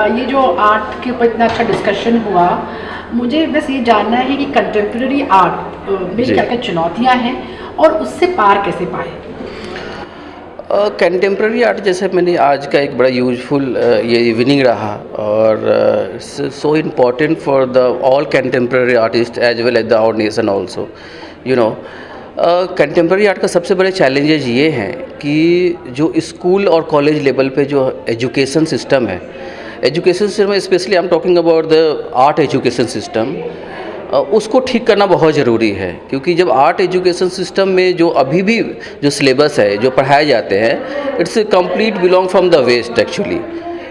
ये जो आर्ट के ऊपर इतना अच्छा डिस्कशन हुआ, मुझे बस ये जानना है कि कंटेम्प्रेरी आर्ट में क्या क्या चुनौतियाँ हैं और उससे पार कैसे पाए। कंटेम्प्रेरी आर्ट जैसे मैंने आज का एक बड़ा यूजफुल ये इवनिंग रहा, और so important for the all contemporary artist as well as the our nation also, you know. Contemporary art का सबसे बड़े चैलेंजेस ये हैं कि जो स्कूल और कॉलेज लेवल पे जो एजुकेशन सिस्टम है, education system specially I am talking about the art education system, उसको ठीक करना बहुत ज़रूरी है। क्योंकि जब आर्ट एजुकेशन सिस्टम में जो अभी भी जो सिलेबस है, जो पढ़ाए जाते हैं, it's complete belong from the west actually.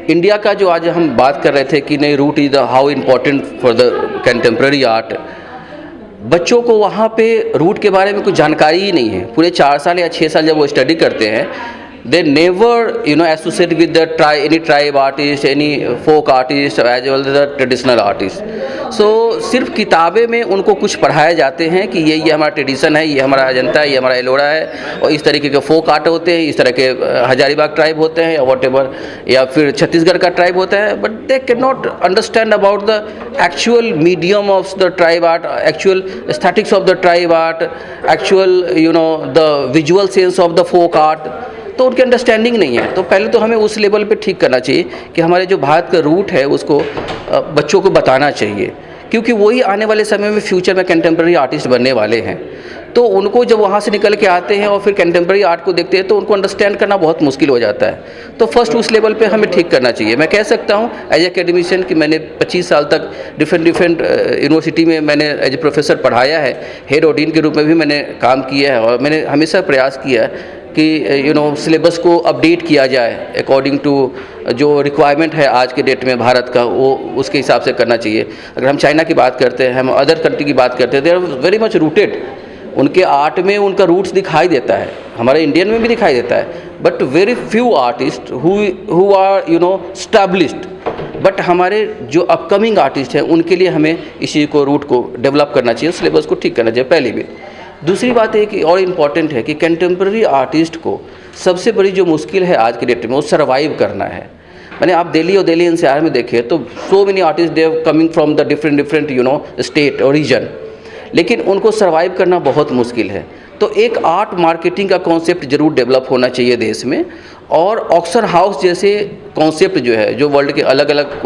India का जो आज हम बात कर रहे थे कि नहीं, root is the how important for the contemporary art, बच्चों को वहाँ पे रूट के बारे में कुछ जानकारी ही नहीं है। पूरे 4 साल या 6 साल जब वो स्टडी करते हैं, they never associate with the any tribe artist, any folk artist as well as the traditional artist. So सिर्फ किताबें में उनको कुछ पढ़ाए जाते हैं कि ये हमारा ट्रेडिशन है, ये हमारा अजंता है, ये हमारा एलोरा है, और इस तरीके के फोक आर्ट होते हैं, इस तरह के हजारीबाग ट्राइब होते हैं या वॉटेवर, या फिर छत्तीसगढ़ का ट्राइब होता है, but they can not understand about the actual medium of the tribe art, actual aesthetics of the tribe art, actual the visual sense of the folk art. तो उनकी अंडरस्टैंडिंग नहीं है। तो पहले तो हमें उस लेवल पे ठीक करना चाहिए कि हमारे जो भारत का रूट है उसको बच्चों को बताना चाहिए, क्योंकि वही आने वाले समय में फ्यूचर में कंटेम्प्रेरी आर्टिस्ट बनने वाले हैं। तो उनको जब वहाँ से निकल के आते हैं और फिर कंटेम्प्रेरी आर्ट को देखते हैं तो उनको अंडरस्टैंड करना बहुत मुश्किल हो जाता है। तो फर्स्ट उस लेवल पे हमें ठीक करना चाहिए। मैं कह सकता हूँ एज एकेडमिशियन कि मैंने 25 साल तक डिफरेंट यूनिवर्सिटी में मैंने एज ए प्रोफेसर पढ़ाया है, हेड और डीन के रूप में भी मैंने काम किया है, और मैंने हमेशा प्रयास किया है कि सिलेबस को अपडेट किया जाए अकॉर्डिंग टू जो रिक्वायरमेंट है आज के डेट में भारत का, वो उसके हिसाब से करना चाहिए। अगर हम चाइना की बात करते हैं, हम अदर कंट्री की बात करते हैं, they are very much rooted. उनके आर्ट में उनका रूट्स दिखाई देता है, हमारे इंडियन में भी दिखाई देता है, but very few artist who are established. But हमारे जो अपकमिंग आर्टिस्ट हैं उनके लिए हमें इसी को रूट को डेवलप करना चाहिए, सिलेबस को ठीक करना चाहिए पहले भी। दूसरी बात है कि और इम्पॉर्टेंट है कि कंटेम्प्रेरी आर्टिस्ट को सबसे बड़ी जो मुश्किल है आज के डेट में वो सर्वाइव करना है। मैंने आप दिल्ली और दिल्ली एनसीआर में देखे तो so many artist they are coming from the different state और रीजन, लेकिन उनको सर्वाइव करना बहुत मुश्किल है। तो एक आर्ट मार्केटिंग का कॉन्सेप्ट ज़रूर डेवलप होना चाहिए देश में, और ऑक्शन हाउस जैसे कॉन्सेप्ट जो है, जो वर्ल्ड के अलग अलग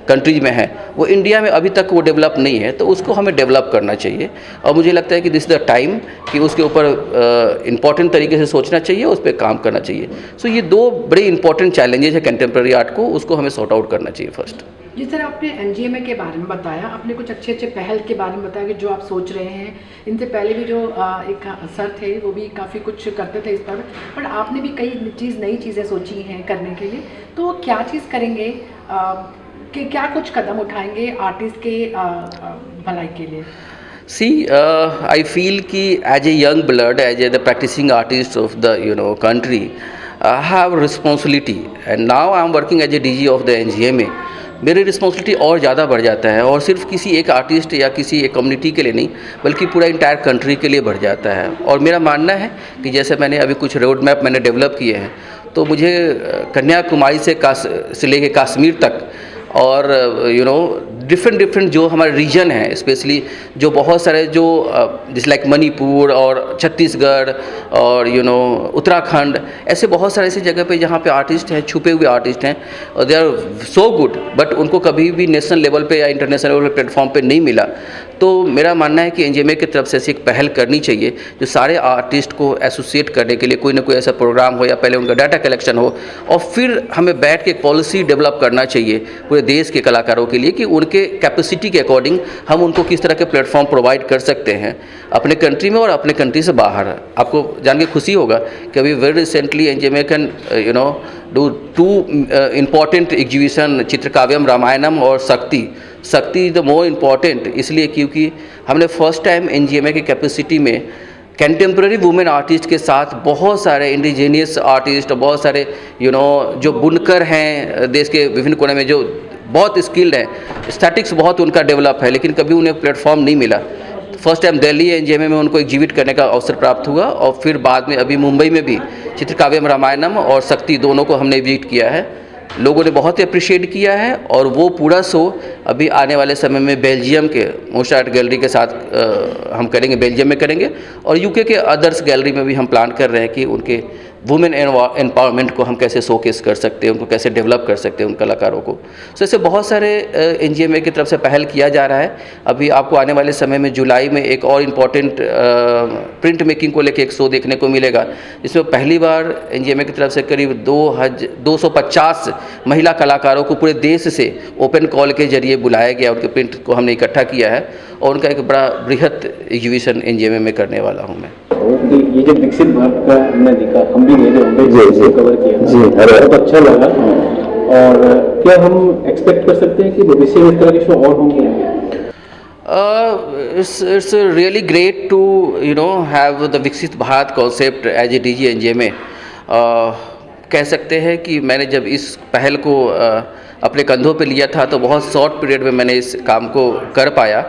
कंट्रीज में है, वो इंडिया में अभी तक वो डेवलप नहीं है, तो उसको हमें डेवलप करना चाहिए। और मुझे लगता है कि दिस द टाइम कि उसके ऊपर इम्पॉर्टेंट तरीके से सोचना चाहिए, उस पर काम करना चाहिए। सो ये 2 बड़े इंपॉर्टेंट चैलेंजेस है कंटेम्प्रेरी आर्ट को, उसको हमें सॉर्ट आउट करना चाहिए फर्स्ट। जिस तरह आपने एनजीएमए के बारे में बताया, आपने कुछ अच्छे पहल के बारे में बताया कि जो आप सोच रहे हैं, इनसे पहले भी जो एक सर थे वो भी काफ़ी कुछ करते थे इस पर, बट आपने भी कई नई चीज़ें सोची हैं करने के लिए। तो वो क्या चीज़ करेंगे कि क्या कुछ कदम उठाएंगे आर्टिस्ट के भलाई के लिए? See, I feel कि as a young blood, as a the practicing artist of the country, I have responsibility, and now I am working as a DG of the NGMA. मेरी रिस्पॉन्सिबिलिटी और ज़्यादा बढ़ जाता है, और सिर्फ किसी एक आर्टिस्ट या किसी एक कम्युनिटी के लिए नहीं, बल्कि पूरा इंटायर कंट्री के लिए बढ़ जाता है। और मेरा मानना है कि जैसे मैंने अभी कुछ रोड मैप मैंने डेवलप किए हैं, तो मुझे कन्याकुमारी से लेके कश्मीर तक, और डिफरेंट जो हमारे रीजन है, स्पेशली जो बहुत सारे जो जिस लाइक मणिपुर और छत्तीसगढ़ और उत्तराखंड, ऐसे बहुत सारे ऐसी जगह पे जहाँ पे आर्टिस्ट हैं, छुपे हुए आर्टिस्ट हैं, और they are so good, but उनको कभी भी नेशनल लेवल पे या इंटरनेशनल लेवल प्लेटफॉर्म पे नहीं मिला। तो मेरा मानना है कि एनजीएमए की तरफ से ऐसी एक पहल करनी चाहिए जो सारे आर्टिस्ट को एसोसिएट करने के लिए कोई ना कोई ऐसा प्रोग्राम हो, या पहले उनका डाटा कलेक्शन हो, और फिर हमें बैठ के एक पॉलिसी डेवलप करना चाहिए पूरे देश के कलाकारों के लिए कि उनके कैपेसिटी के अकॉर्डिंग हम उनको किस तरह के प्लेटफॉर्म प्रोवाइड कर सकते हैं अपने कंट्री में और अपने कंट्री से बाहर। आपको जान के खुशी होगा कि अभी very recently NGMA can do 2 important exhibition, Chitrakavyam Ramayanam और Shakti is the more important, इसलिए क्योंकि हमने फर्स्ट टाइम एनजीएमए की कैपेसिटी में कंटेम्प्रेरी वुमेन आर्टिस्ट के साथ बहुत सारे इंडिजीनियस आर्टिस्ट, बहुत सारे जो बुनकर हैं देश के विभिन्न कोने में, जो बहुत स्किल्ड हैं, स्टैटिक्स बहुत उनका डेवलप है, लेकिन कभी उन्हें प्लेटफॉर्म नहीं मिला। फर्स्ट टाइम दिल्ली एनजीएमए में उनको एग्जिबिट करने का अवसर प्राप्त हुआ, और फिर बाद में अभी मुंबई में भी चित्रकाव्यम रामायणम और शक्ति दोनों को हमने एग्जिबिट किया है। लोगों ने बहुत ही अप्रिशिएट किया है और वो पूरा शो अभी आने वाले समय में बेल्जियम के मोस्ट आर्ट गैलरी के साथ हम करेंगे, बेल्जियम में करेंगे और यूके के अदर्स गैलरी में भी हम प्लान कर रहे हैं कि उनके वुमेन एम्पावरमेंट को हम कैसे शोकेस कर सकते हैं, उनको कैसे डेवलप कर सकते हैं उन कलाकारों को। सो ऐसे बहुत सारे एनजीएमए की तरफ से पहल किया जा रहा है। अभी आपको आने वाले समय में जुलाई में एक और इम्पॉर्टेंट प्रिंट मेकिंग को लेकर एक शो देखने को मिलेगा, जिसमें पहली बार एनजीएमए की तरफ से करीब 250 महिला कलाकारों को पूरे देश से ओपन कॉल के जरिए बुलाया गया, उनके प्रिंट को हमने इकट्ठा किया है और उनका एक बड़ा बृहत एग्जीबिशन एनजीएमए में करने वाला हूँ मैं। ये जो विकसित भारत का हमने देखा, हम भी गए थे मुंबई से कवर किया जी, बहुत अच्छा लगा। और क्या हम एक्सपेक्ट कर सकते हैं कि भविष्य में इस तरह के शो और होंगे? It's really great to have the विकसित Bharat concept as a DG NGMA. कह सकते हैं कि मैंने जब इस पहल को अपने कंधों पे लिया था तो बहुत शॉर्ट पीरियड में मैंने इस काम को कर पाया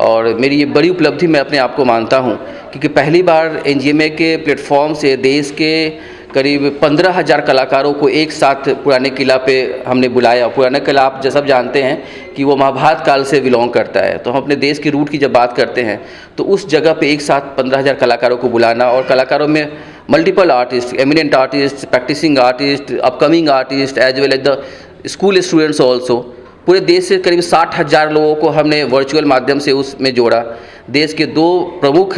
और मेरी ये बड़ी उपलब्धि मैं अपने आप को मानता हूँ, क्योंकि पहली बार एनजीएमए के प्लेटफॉर्म से देश के करीब 15,000 कलाकारों को एक साथ पुराने किला पे हमने बुलाया। पुराना किला आप सब जानते हैं कि वो महाभारत काल से बिलोंग करता है, तो हम अपने देश की रूट की जब बात करते हैं तो उस जगह पे एक साथ 15,000 कलाकारों को बुलाना और कलाकारों में multiple artist, eminent artist, practicing artist, upcoming artist as well as the school students also, पूरे देश से करीब 60,000 लोगों को हमने वर्चुअल माध्यम से उसमें जोड़ा। देश के 2 प्रमुख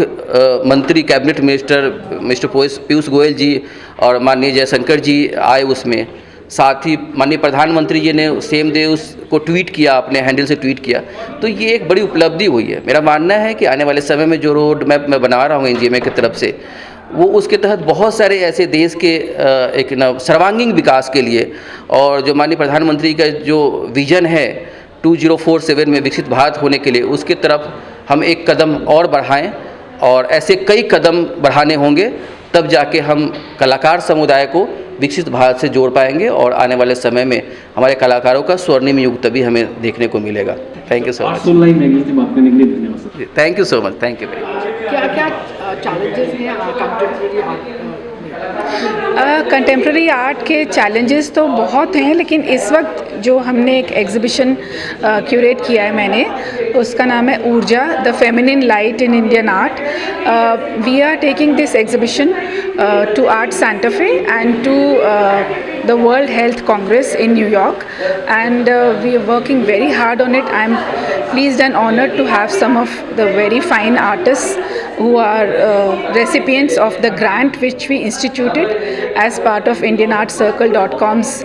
मंत्री, cabinet minister mister Piyush Goyal ji और माननीय जयशंकर जी आए उसमें, साथ ही माननीय प्रधानमंत्री जी ने सेम डे उसको ट्वीट किया, अपने हैंडल से ट्वीट किया। तो ये एक बड़ी उपलब्धि हुई है। मेरा मानना है कि आने वाले समय में जो रोड मैप मैं बना रहा हूँ एनजीएमए की तरफ से, वो उसके तहत बहुत सारे ऐसे देश के एक सर्वांगीण विकास के लिए और जो माननीय प्रधानमंत्री का जो विजन है 2047 में विकसित भारत होने के लिए, उसके तरफ हम एक कदम और बढ़ाएं और ऐसे कई कदम बढ़ाने होंगे, तब जाके हम कलाकार समुदाय को विकसित भारत से जोड़ पाएंगे और आने वाले समय में हमारे कलाकारों का स्वर्णिम युग तभी हमें देखने को मिलेगा। Thank you so much. Thank you so much. Thank you very much. क्या क्या चैलेंजेस हैं कंटेम्प्रेरी आर्ट? कंटेम्प्रेरी आर्ट के चैलेंजेस तो बहुत हैं, लेकिन इस वक्त जो हमने एक एग्जीबिशन क्यूरेट किया है मैंने, उसका नाम है Urja the feminine light in Indian art. We are taking this exhibition to art centre फे and to the World Health Congress in New York, and we are working very hard on it. I am pleased and honored to have some of the very fine artists who are recipients of the grant which we instituted as part of IndianArtCircle.com's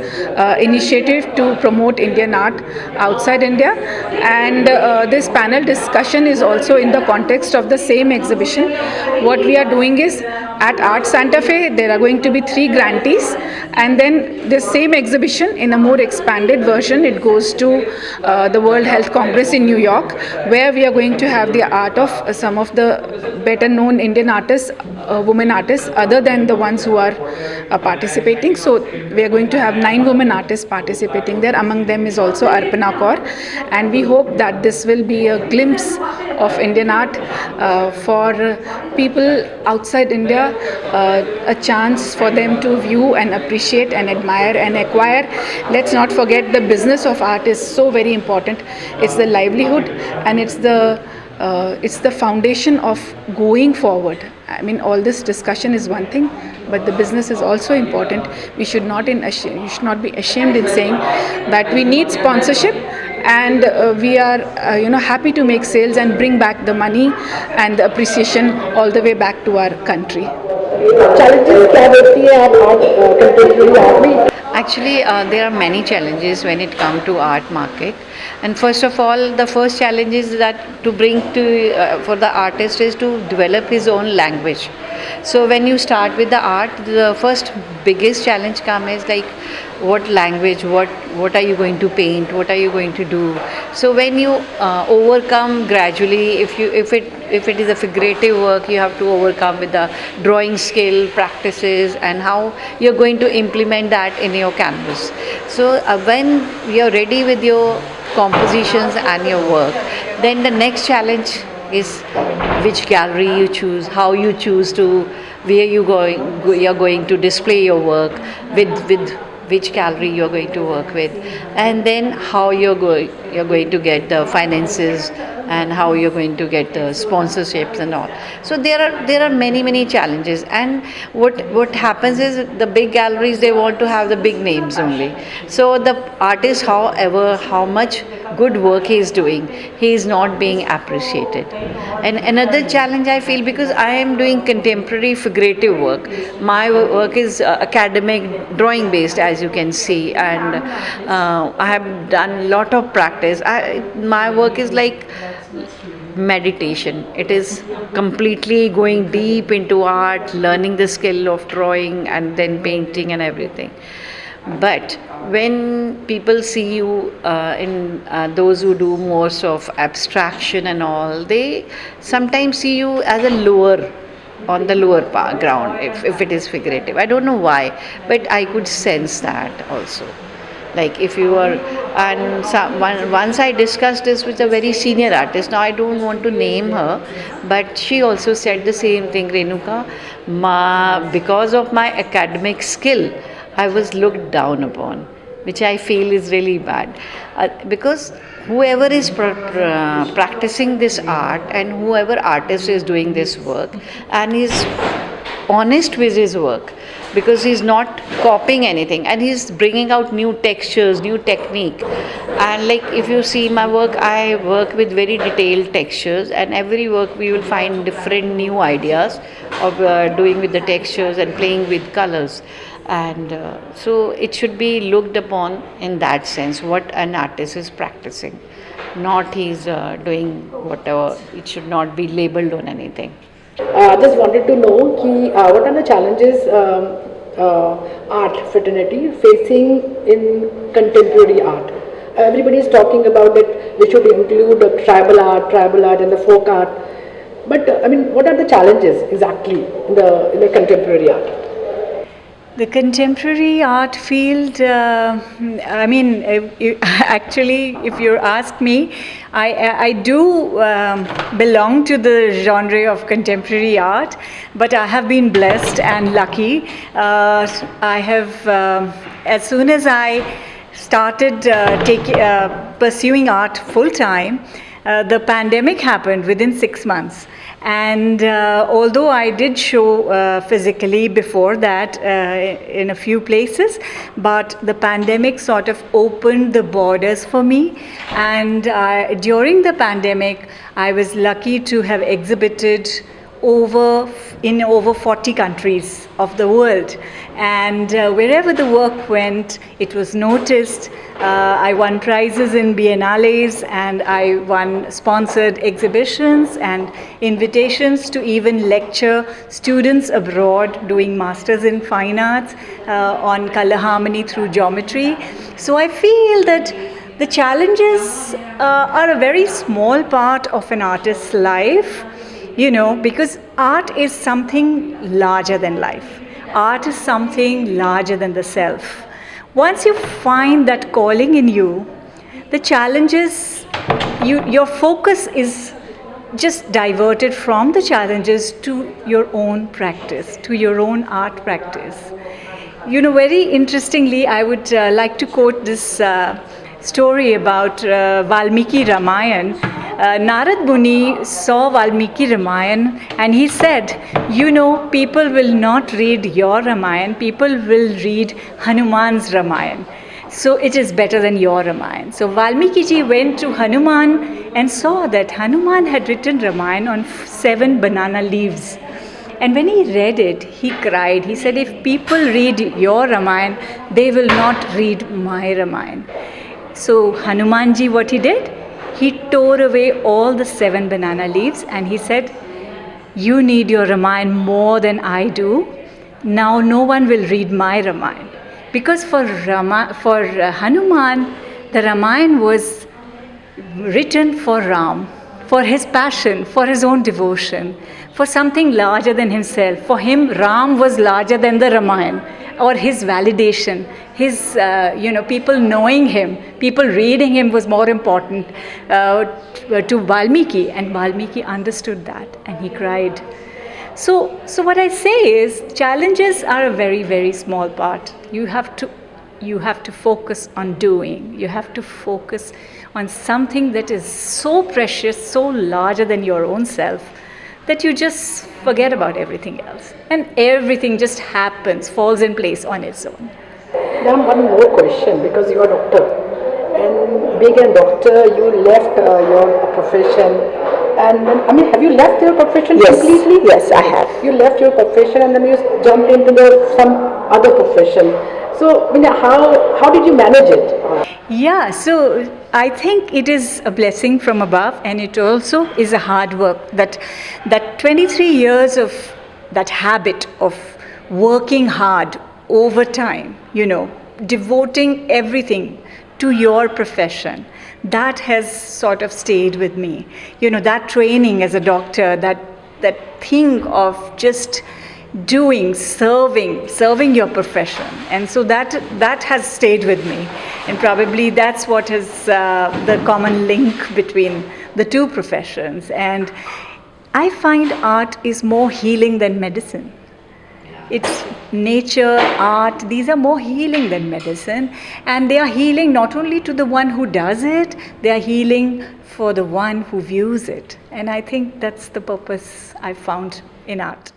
initiative to promote Indian art outside India. And this panel discussion is also in the context of the same exhibition. What we are doing is, at Art Santa Fe there are going to be 3 grantees, and then this same exhibition in a more expanded version, it goes to the World Health Congress in New York, where we are going to have the art of some of the better known Indian artists, women artists, other than the ones who are participating. So we are going to have 9 women artists participating there. Among them is also Arpana Kaur, and we hope that this will be a glimpse of Indian art for people outside India, a chance for them to view and appreciate and admire and acquire. Let's not forget, the business of art is so very important. It's the livelihood, and it's the foundation of going forward. I mean, all this discussion is one thing, but the business is also important. We should not be ashamed in saying that we need sponsorship, and we are happy to make sales and bring back the money and the appreciation all the way back to our country. Challenges क्या देखती है आप contemporary art में? Actually, there are many challenges when it comes to art market. And first of all, the first challenge is that to bring to for the artist is to develop his own language. So when you start with the art, the first biggest challenge comes is like, what language, what are you going to paint, what are you going to do? So when you overcome gradually, if it is a figurative work, you have to overcome with the drawing skill, practices, and how you're going to implement that in your canvas. So when you're ready with your compositions and your work, then the next challenge is which gallery you choose, how you choose to, where you're going to display your work, with which gallery you're going to work with, and then how you're going to get the finances and how you're going to get the sponsorships and all. So there are many challenges, and what happens is the big galleries, they want to have the big names only. So the artist, however, how much good work he is doing, he is not being appreciated. And another challenge I feel, because I am doing contemporary figurative work, my work is academic drawing based, as you can see, and I have done a lot of practice. My work is like meditation. It is completely going deep into art, learning the skill of drawing and then painting and everything. But when people see you in those who do most of abstraction and all, they sometimes see you as a lower, on the lower ground, if it is figurative. I don't know why, but I could sense that also. Like if you are, and once I discussed this with a very senior artist, now I don't want to name her, but she also said the same thing, Renuka, because of my academic skill, I was looked down upon, which I feel is really bad. Because whoever is practicing this art, and whoever artist is doing this work and is honest with his work, because he's not copying anything and he's bringing out new textures, new technique. And like if you see my work, I work with very detailed textures, and every work we will find different new ideas of doing with the textures and playing with colors. And so it should be looked upon in that sense, what an artist is practicing, not he's doing whatever. It should not be labeled on anything. Just wanted to know what are the challenges art fraternity facing in contemporary art. Everybody is talking about that we should include tribal art and the folk art. But I mean, what are the challenges exactly in the contemporary art? The contemporary art field, I mean, actually, if you ask me, I do belong to the genre of contemporary art, but I have been blessed and lucky. I have, as soon as I started pursuing art full time, the pandemic happened within 6 months. And although I did show physically before that in a few places, but the pandemic sort of opened the borders for me. And during the pandemic, I was lucky to have exhibited in over 40 countries of the world. And wherever the work went, it was noticed. I won prizes in biennales, and I won sponsored exhibitions and invitations to even lecture students abroad doing masters in fine arts on color harmony through geometry. So I feel that the challenges are a very small part of an artist's life, you know, because art is something larger than life. Art is something larger than the self. Once you find that calling in you, the challenges, your focus is just diverted from the challenges to your own practice, to your own art practice. You know, very interestingly, I would like to quote this story about Valmiki Ramayana. Narad Muni saw Valmiki Ramayana and he said, you know, people will not read your Ramayana, people will read Hanuman's Ramayana. So it is better than your Ramayana. So Valmiki ji went to Hanuman and saw that Hanuman had written Ramayana on 7 banana leaves. And when he read it, he cried. He said, if people read your Ramayana, they will not read my Ramayana. So Hanumanji, what he did? He tore away all the 7 banana leaves and he said, you need your Ramayana more than I do. Now no one will read my Ramayana. Because for Hanuman, the Ramayana was written for Ram, for his passion, for his own devotion, for something larger than himself. For him, Ram was larger than the Ramayana, or his validation, his, people knowing him, people reading him was more important to Valmiki. And Valmiki understood that and he cried. So what I say is, challenges are a very, very small part. You have to you have to focus on doing. You have to focus on something that is so precious, so larger than your own self, that you just forget about everything else. And everything just happens, falls in place on its own. Ma'am, one more question, because you are a doctor, and being a doctor, you left your profession, and then, I mean, have you left your profession completely? Yes, I have. You left your profession and then you jumped into some other profession. So, I mean, how did you manage it? Yeah, so I think it is a blessing from above, and it also is a hard work. That 23 years of that habit of working hard over time, devoting everything to your profession, that has sort of stayed with me. That training as a doctor, that thing of just doing, serving your profession. And so that has stayed with me. And probably that's what is the common link between the two professions. And I find art is more healing than medicine. It's nature, art, these are more healing than medicine. And they are healing not only to the one who does it, they are healing for the one who views it. And I think that's the purpose I found in art.